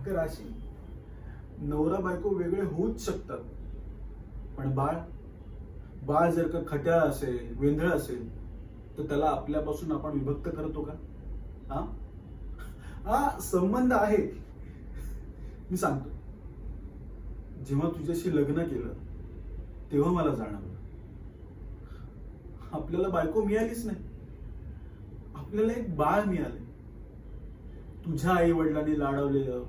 अगं राशी, नवरा बायको वेगळे होऊच शकतात, पण बाळ बाळ जर का खट्याळ असेल, वेंधळ असेल, तर त्याला आपल्यापासून आपण विभक्त करतो का? हा हा संबंध आहे. मी सांगतो, जेव्हा तुझ्याशी लग्न केलं तेव्हा मला जाणवलं, आपल्याला बायको मिळालीच नाही, आपल्याला एक बाळ मिळाले. तुझ्या आई वडिलांनी लाडवलेलं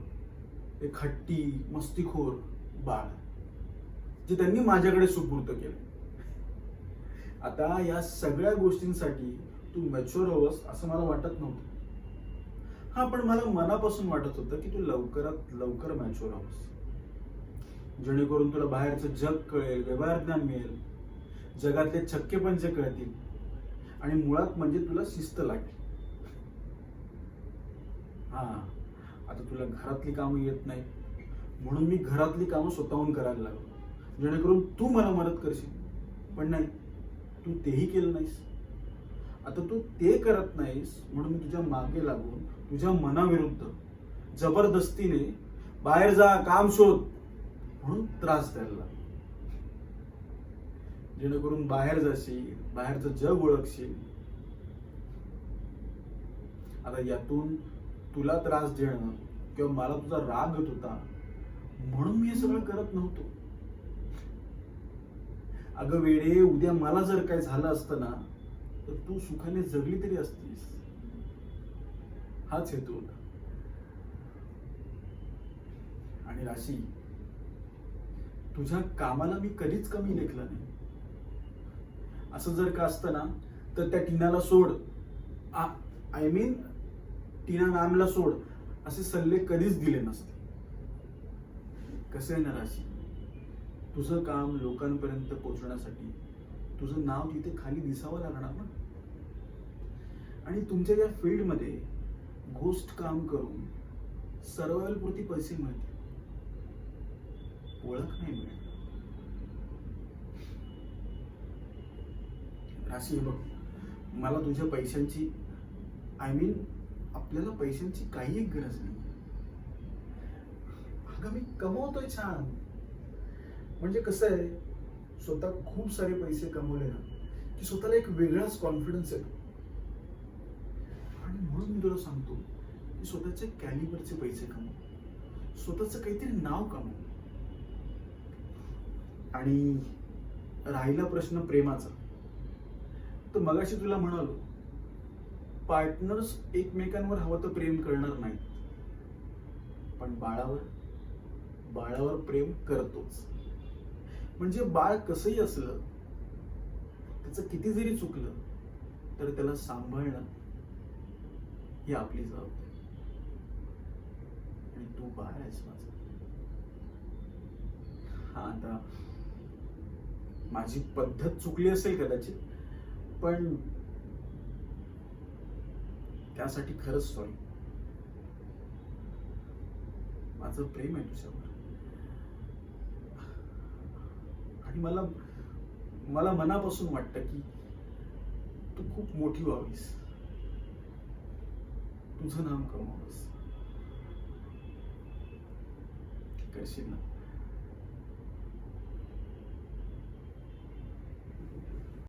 एक हट्टी मस्तीखोर बाळ, जे त्यांनी माझ्याकडे सुपूर्त केलं. आता या सगळ्या गोष्टींसाठी तू मॅच्युअर हवंस असं मला वाटत नव्हतं. हा, पण मला मनापासून वाटत होतं की तू लवकरात लवकर मॅच्युअर हवंस, जेणेकरून तुला बाहेरचं जग कळेल, व्यवहार ज्ञान मिळेल, जगातले छक्के पंचे कळतील, आणि मुळात म्हणजे तुला शिस्त लागेल. हा, आता तुला घरातली कामं येत नाही, म्हणून मी घरातली कामं स्वतःहून करायला लागलो, जेणेकरून तू मला मदत करशील. पण नाही, तू तेही केलं नाहीस. आता तू ते करत नाहीस म्हणून मी तुझ्या मागे लागून तुझ्या मनाविरुद्ध जबरदस्तीने बाहेर जा, काम शोध म्हणून त्रास द्यायला लागलो, जेणेकरून बाहेर जाशील, बाहेरचं जग ओळखशील. आता यातून तुला त्रास देणं किंवा मला तुझा राग येत होता म्हणून मी हे सगळं करत नव्हतो. अगं वेडे, उद्या मला जर काय झालं असतं ना, तर तू सुखाने जगली तरी असतीस. हाच हेतू होता. आणि राशी, तुझ्या कामाला मी कधीच कमी लेखलं नाही. असं जर का असतं ना, तर त्या टीनाला सोड, आय मीन टीना मॅमला सोड, असे सल्ले कधीच दिले नसते. कसं आहे ना राशी, तुझं काम लोकांपर्यंत पोहोचण्यासाठी तुझं नाव तिथे खाली दिसावं लागणार ना. आणि तुमच्या या फील्डमध्ये गोष्ट काम करून सर्वायवल पुरती पैसे मिळतील, ओळख नाही मिळत. राशी, बघ, मला तुझ्या पैशांची, आय मीन आपल्याला पैशांची काही एक गरज नाही. अगं मी कमवतोय छान. म्हणजे कसं आहे, स्वतः खूप सारे पैसे कमवले ना की स्वतःला एक वेगळाच कॉन्फिडन्स येतो. आणि म्हणून मी तुला सांगतो की स्वतःच्या कॅलिबरचे पैसे कमव, स्वतःचं काहीतरी नाव कमव. आणि राहिला प्रश्न प्रेमाचा, तर मगाशी तुला म्हणालो, पार्टनर्स एकमेकांवर हवं तर प्रेम करणार नाहीत, पण बाळावर प्रेम करतोच. म्हणजे बाळ कसंही असलं, त्याचं किती जरी चुकलं तर त्याला सांभाळणं ही आपली जबाबदारी. आणि तू बाळ आहेस माझं. हा, आता माझी पद्धत चुकली असेल कदाचित, पण त्यासाठी खरंच सॉरी. माझं प्रेम आहे तुझ्यावर, आणि मला मनापासून वाटतं की तू खूप मोठी व्हावीस, तुझं नाम कमवावंस. करशील ना?